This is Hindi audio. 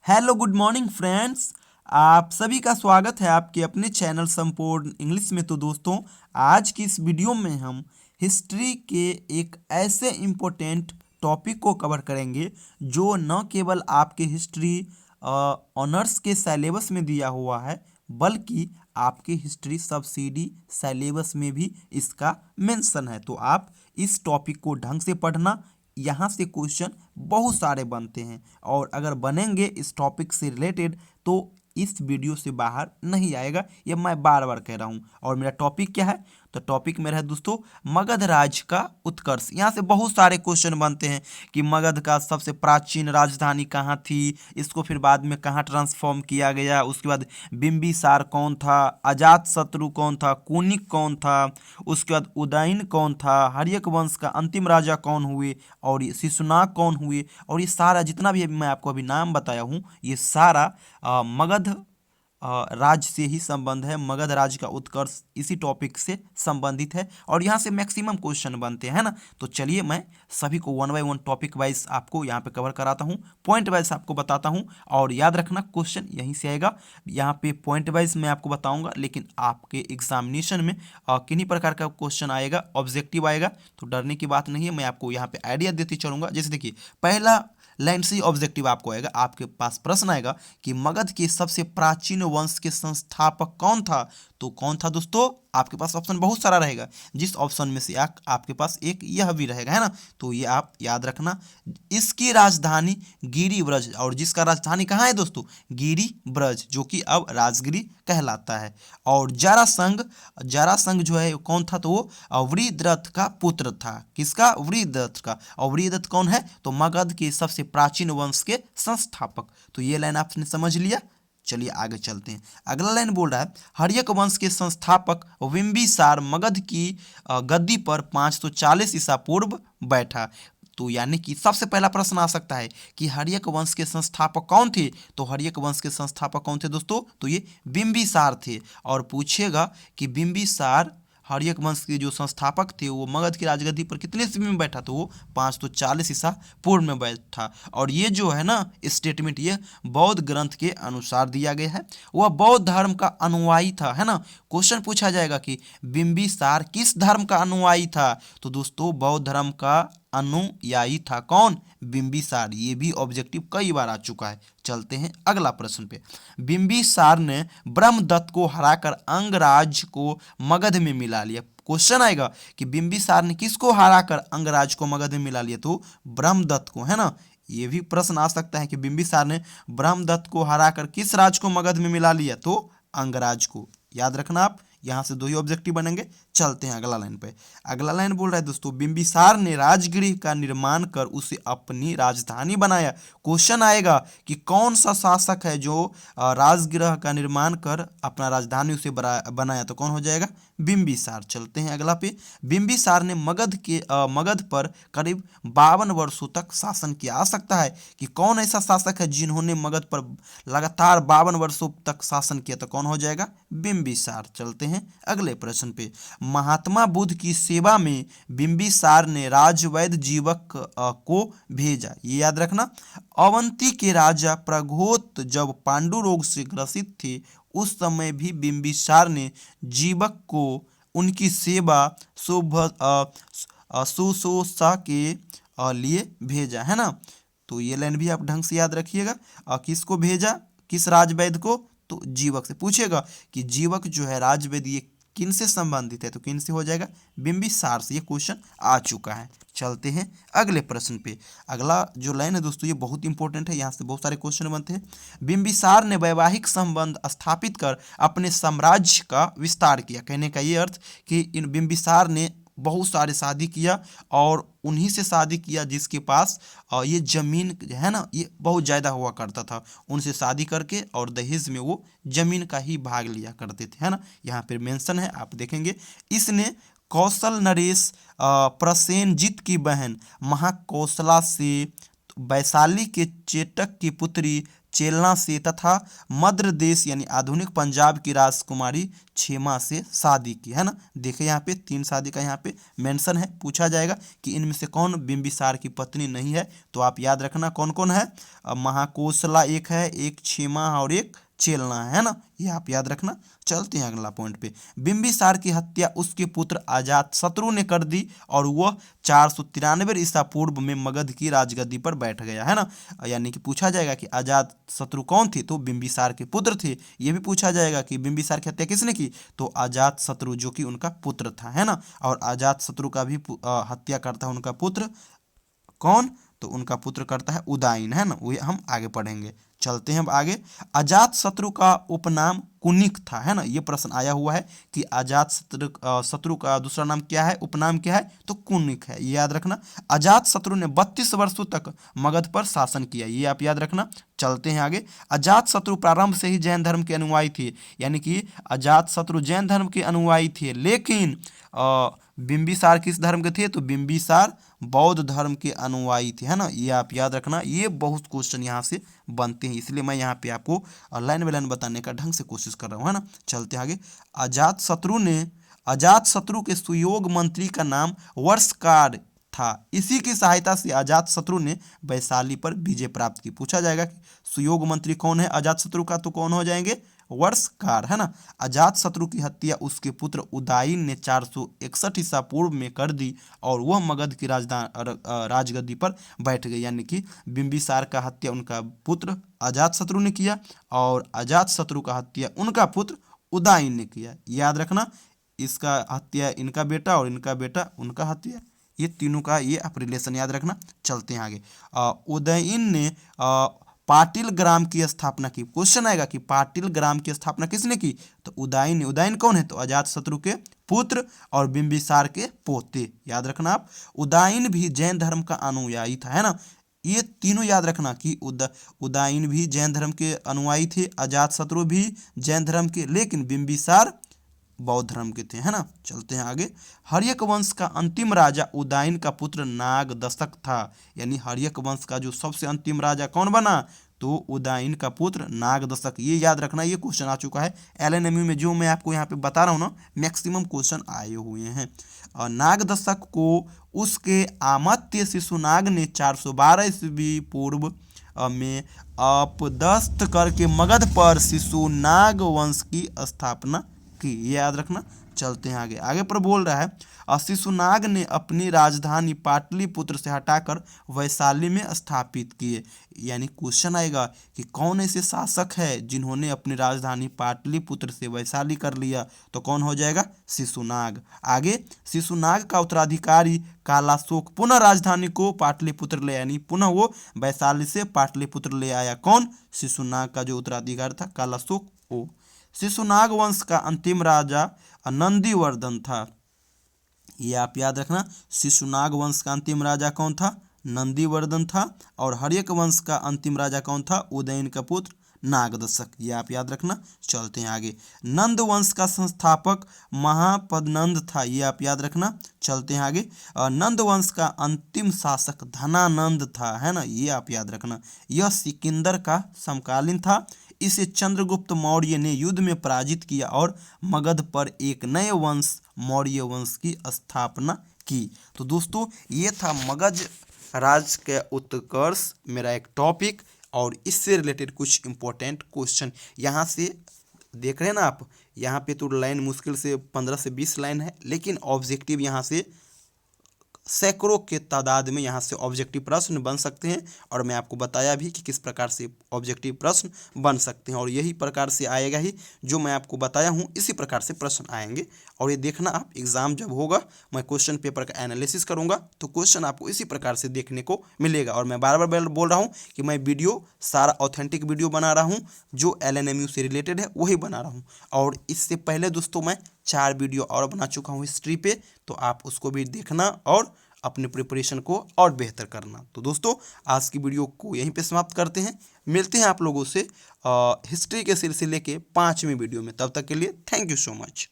Hello good morning friends. आप सभी का स्वागत है आपके अपने चैनल संपूर्ण इंग्लिश में। तो दोस्तों, आज की इस वीडियो में हम हिस्ट्री के एक ऐसे इम्पोर्टेंट टॉपिक को कवर करेंगे जो न केवल आपके हिस्ट्री ऑनर्स के सिलेबस में दिया हुआ है, बल्कि आपके हिस्ट्री सब्सिडी सिलेबस में भी इसका मेंशन है। तो आप इस टॉपिक को ढंग से पढ़ना, यहाँ से क्वेश्चन बहुत सारे बनते हैं और अगर बनेंगे इस टॉपिक से रिलेटेड तो इस वीडियो से बाहर नहीं आएगा, ये मैं बार बार कह रहा हूँ। और मेरा टॉपिक क्या है? तो टॉपिक मेरा है दोस्तों मगध राज का उत्कर्ष। यहाँ से बहुत सारे क्वेश्चन बनते हैं कि मगध का सबसे प्राचीन राजधानी कहाँ थी, इसको फिर बाद में कहाँ ट्रांसफॉर्म किया गया, उसके बाद बिंबिसार कौन था, अजात शत्रु कौन था, कुनिक कौन था, उसके बाद उदयन कौन था, हर्यक वंश का अंतिम राजा कौन हुए, और ये शिशुनाग कौन हुए। और ये सारा जितना भी मैं आपको अभी नाम बताया हूँ, ये सारा मगध राज्य से ही संबंध है। मगध राज्य का उत्कर्ष इसी टॉपिक से संबंधित है और यहाँ से मैक्सिमम क्वेश्चन बनते हैं, है ना। तो चलिए मैं सभी को one by one topic wise आपको यहाँ पे कवर कराता हूँ, पॉइंट वाइज आपको बताता हूँ। और याद रखना क्वेश्चन यहीं से आएगा, यहाँ पे पॉइंट वाइज मैं आपको बताऊँगा, लेकिन आपके एग्जामिनेशन में किन्हीं प्रकार का क्वेश्चन आएगा, ऑब्जेक्टिव आएगा, तो डरने की बात नहीं है। मैं आपको यहाँ पे आइडिया देती चलूँगा। जैसे देखिए, पहला लाइन से ऑब्जेक्टिव आपको आएगा, आपके पास प्रश्न आएगा कि मगध के सबसे प्राचीन वंश के संस्थापक कौन था। तो कौन था दोस्तों? आपके पास ऑप्शन बहुत सारा रहेगा, जिस ऑप्शन में से आपके पास एक यह भी रहेगा, है ना। तो ये आप याद रखना। इसकी राजधानी गिरी ब्रज, और जिसका राजधानी कहाँ है दोस्तों? गिरी ब्रज, जो कि अब राजगिरी कहलाता है। और जरासंध, जरासंध जो है कौन था? तो वो वृषद्रथ का पुत्र था। किसका? वृषद्रथ का। और वृषद्रथ कौन है? तो मगध के सबसे प्राचीन वंश के संस्थापक। तो ये लाइन आपने समझ लिया। चलिए आगे चलते हैं। अगला लाइन बोल रहा है हर्यक वंश के संस्थापक बिंबिसार मगध की गद्दी पर 540 ईसा पूर्व बैठा। तो यानी कि सबसे पहला प्रश्न आ सकता है कि हर्यक वंश के संस्थापक कौन थे। तो हर्यक वंश के संस्थापक कौन थे दोस्तों? तो ये बिंबिसार थे। और पूछेगा कि बिंबिसार हर्यक वंश के जो संस्थापक थे वो मगध की राजगद्दी पर कितने ईस्वी में बैठा? तो वो 540 ईसा पूर्व में बैठा। और ये जो है ना स्टेटमेंट, ये बौद्ध ग्रंथ के अनुसार दिया गया है। वह बौद्ध धर्म का अनुयायी था, है ना। क्वेश्चन पूछा जाएगा कि बिंबिसार किस धर्म का अनुयायी था? तो दोस्तों बौद्ध धर्म का अनुयायी था। कौन? बिंबिसार। ये भी ऑब्जेक्टिव कई बार आ चुका है। चलते हैं अगला प्रश्न पे। बिंबिसार ने ब्रह्मदत्त को हराकर अंगराज को मगध में मिला लिया। क्वेश्चन आएगा कि बिंबिसार ने किसको हराकर अंगराज को मगध में मिला लिया? तो ब्रह्मदत्त को, है ना। ये भी प्रश्न आ सकता है कि बिंबिसार ने ब्रह्मदत्त को हराकर किस राज को मगध में मिला लिया? तो अंगराज को। याद रखना आप, यहाँ से दो ही ऑब्जेक्टिव बनेंगे। चलते हैं अगला लाइन पे। अगला लाइन बोल रहा है दोस्तों बिंबिसार ने राजगृह का निर्माण कर उसे अपनी राजधानी बनाया। क्वेश्चन आएगा कि कौन सा शासक है जो राजगृह का निर्माण कर अपना राजधानी उसे बनाया? तो कौन हो जाएगा? बिंबिसार। चलते हैं अगला पे। बिंबिसार ने मगध पर करीब 52 वर्षों तक शासन किया। आ सकता है कि कौन ऐसा शासक है जिन्होंने मगध पर लगातार 52 वर्षों तक शासन किया? तो कौन हो जाएगा? बिंबिसार। चलते हैं अगले प्रश्न पे। महात्मा बुद्ध की सेवा में बिंबिसार ने राजवैद्य जीवक को भेजा। ये याद रखना। अवंती के राजा प्रघोत जब पांडु रोग से ग्रसित थे, उस समय भी बिंबिसार ने जीवक को उनकी सेवा शुश्रूषा के लिए भेजा, है ना। तो ये लाइन भी आप ढंग से याद रखिएगा। किसको भेजा? किस राजवैद्य को? तो जीवक से। पूछेगा कि जीवक जो है राजवैद्य, ये किन से संबंधित है? तो किन से हो जाएगा? बिंबिसार से। ये क्वेश्चन आ चुका है। चलते हैं अगले प्रश्न पे। अगला जो लाइन है दोस्तों ये बहुत इंपॉर्टेंट है, यहाँ से बहुत सारे क्वेश्चन बनते हैं। बिंबिसार ने वैवाहिक संबंध स्थापित कर अपने साम्राज्य का विस्तार किया। कहने का ये अर्थ कि इन बिंबिसार ने बहुत सारे शादी किया और उन्हीं से शादी किया जिसके पास ये जमीन है ना, ये बहुत ज़्यादा हुआ करता था। उनसे शादी करके और दहेज में वो जमीन का ही भाग लिया करते थे, है ना। यहाँ पर मेंशन है, आप देखेंगे। इसने कौशल नरेश प्रसेनजीत की बहन महाकौशला से वैशाली के चेटक की पुत्री चेलना से तथा मध्य देश यानी आधुनिक पंजाब की राजकुमारी क्षेमा से शादी की, है ना। देखिए यहाँ पे 3 शादी का यहाँ पे मेंशन है। पूछा जाएगा कि इनमें से कौन बिंबिसार की पत्नी नहीं है, तो आप याद रखना कौन कौन है। महाकोशला एक है, एक क्षेमा और एक चेलना है ना, ये आप याद रखना। चलते हैं अगला पॉइंट पे। बिंबिसार की हत्या उसके पुत्र अजातशत्रु ने कर दी और वह 493 ईसा पूर्व में मगध की राजगद्दी पर बैठ गया, है ना। यानी कि पूछा जाएगा कि अजातशत्रु कौन थे, तो बिंबिसार के पुत्र थे। ये भी पूछा जाएगा कि बिंबिसार की हत्या किसने की, तो अजातशत्रु जो कि उनका पुत्र था, है ना। और अजातशत्रु का भी हत्या करता है उनका पुत्र कौन, तो उनका पुत्र करता है उदाइन, है ना। वो हम आगे पढ़ेंगे। चलते हैं अब आगे। अजातशत्रु का उपनाम कुनिक था, है ना। ये प्रश्न आया हुआ है कि अजातशत्रु का दूसरा नाम क्या है, उपनाम क्या है, तो कुनिक है, ये याद रखना। अजातशत्रु ने 32 वर्षों तक मगध पर शासन किया, ये आप याद रखना। चलते हैं आगे। अजातशत्रु प्रारंभ से ही जैन धर्म के अनुयायी थे, यानी कि अजातशत्रु जैन धर्म के अनुयायी थे, लेकिन बिंबिसार किस धर्म के थे, तो बिंबिसार बौद्ध धर्म के अनुयायी थे, है ना। ये आप याद रखना। ये बहुत क्वेश्चन यहाँ से बनते हैं, इसलिए मैं यहाँ पे आपको लाइन बाय लाइन बताने का ढंग से कोशिश कर रहा हूँ, है ना। चलते आगे। अजातशत्रु के सुयोग मंत्री का नाम वर्षकार था। इसी की सहायता से अजातशत्रु ने वैशाली पर विजय प्राप्त की। पूछा जाएगा कि सुयोग मंत्री कौन है अजातशत्रु का, तो कौन हो जाएंगे, वर्षकार, है ना। अजातशत्रु की हत्या उसके पुत्र उदायन ने 461 ईसा पूर्व में कर दी और वह मगध की राजगद्दी पर बैठ गए, यानी कि बिंबिसार का हत्या उनका पुत्र अजातशत्रु ने किया और अजातशत्रु का हत्या उनका पुत्र उदायन ने किया। याद रखना, इसका हत्या इनका बेटा और इनका बेटा उनका हत्या, ये तीनों का ये आप रिलेशन याद रखना। चलते हैं आगे। उदयन ने पाटिल ग्राम की स्थापना की। क्वेश्चन आएगा कि पाटिल ग्राम की स्थापना किसने की, तो उदयन ने। उदयन कौन है, तो अजातशत्रु के पुत्र और बिंबिसार के पोते, याद रखना आप। उदयन भी जैन धर्म का अनुयायी था, है ना। ये तीनों याद रखना कि उदयन भी जैन धर्म के अनुयायी थे, अजातशत्रु भी जैन धर्म के, लेकिन बिंबिसार बौद्ध धर्म के थे, है ना। चलते हैं आगे। हर्यक वंश का अंतिम राजा उदयन का पुत्र नागदशक था, यानी हर्यक वंश का जो सबसे अंतिम राजा कौन बना, तो उदयन का पुत्र नागदशक। ये याद रखना, ये क्वेश्चन आ चुका है एलएनएमयू में, जो मैं आपको यहाँ पे बता रहा हूँ ना, मैक्सिमम क्वेश्चन आए हुए हैं। और नागदशक को उसके आमात्य शिशुनाग ने 412 ईस्वी पूर्व में अपदस्थ करके मगध पर शिशुनाग वंश की स्थापना की, ये याद रखना। चलते हैं आगे। आगे पर बोल रहा है शिशुनाग ने अपनी राजधानी पाटलिपुत्र से हटाकर वैशाली में स्थापित किए। यानी क्वेश्चन आएगा कि कौन ऐसे शासक है जिन्होंने अपनी राजधानी पाटलिपुत्र से वैशाली कर लिया, तो कौन हो जाएगा, शिशुनाग। आगे। शिशुनाग का उत्तराधिकारी कालाशोक पुनः राजधानी को पाटलिपुत्र ले, यानी पुनः वो वैशाली से पाटलिपुत्र ले आया। कौन, शिशुनाग का जो उत्तराधिकारी था कालाशोक ओ। शिशुनाग वंश का अंतिम राजा नंदीवर्धन था, ये आप याद रखना। शिशुनाग वंश का अंतिम राजा कौन था, नंदीवर्धन था। और हर्यक वंश का अंतिम राजा कौन था, उदयन का पुत्र नागदशक, ये आप याद रखना। चलते हैं आगे। नंद वंश का संस्थापक महापदनंद था, ये आप याद रखना। चलते हैं आगे। नंद वंश का अंतिम शासक धनानंद था, है ना, ये आप याद रखना। यह सिकंदर का समकालीन था। इसे चंद्रगुप्त मौर्य ने युद्ध में पराजित किया और मगध पर एक नए वंश मौर्य वंश की स्थापना की। तो दोस्तों, ये था मगध राज के उत्कर्ष, मेरा एक टॉपिक, और इससे रिलेटेड कुछ इंपॉर्टेंट क्वेश्चन यहाँ से देख रहे हैं ना आप। यहाँ पे तो लाइन मुश्किल से 15 से 20 लाइन है, लेकिन ऑब्जेक्टिव यहाँ से सैकड़ों के तादाद में यहाँ से ऑब्जेक्टिव प्रश्न बन सकते हैं। और मैं आपको बताया भी कि किस प्रकार से ऑब्जेक्टिव प्रश्न बन सकते हैं, और यही प्रकार से आएगा ही, जो मैं आपको बताया हूँ इसी प्रकार से प्रश्न आएंगे। और ये देखना आप, एग्ज़ाम जब होगा मैं क्वेश्चन पेपर का एनालिसिस करूँगा तो क्वेश्चन आपको इसी प्रकार से देखने को मिलेगा। और मैं बार बार बोल रहा हूँ कि मैं वीडियो सारा ऑथेंटिक वीडियो बना रहा हूँ, जो एलएनएमयू से रिलेटेड है वही बना रहा हूँ। और इससे पहले दोस्तों मैं 4 वीडियो और बना चुका हूँ हिस्ट्री पे, तो आप उसको भी देखना और अपने प्रिपरेशन को और बेहतर करना। तो दोस्तों, आज की वीडियो को यहीं पे समाप्त करते हैं। मिलते हैं आप लोगों से हिस्ट्री के सिलसिले के 5वें वीडियो में। तब तक के लिए थैंक यू सो मच।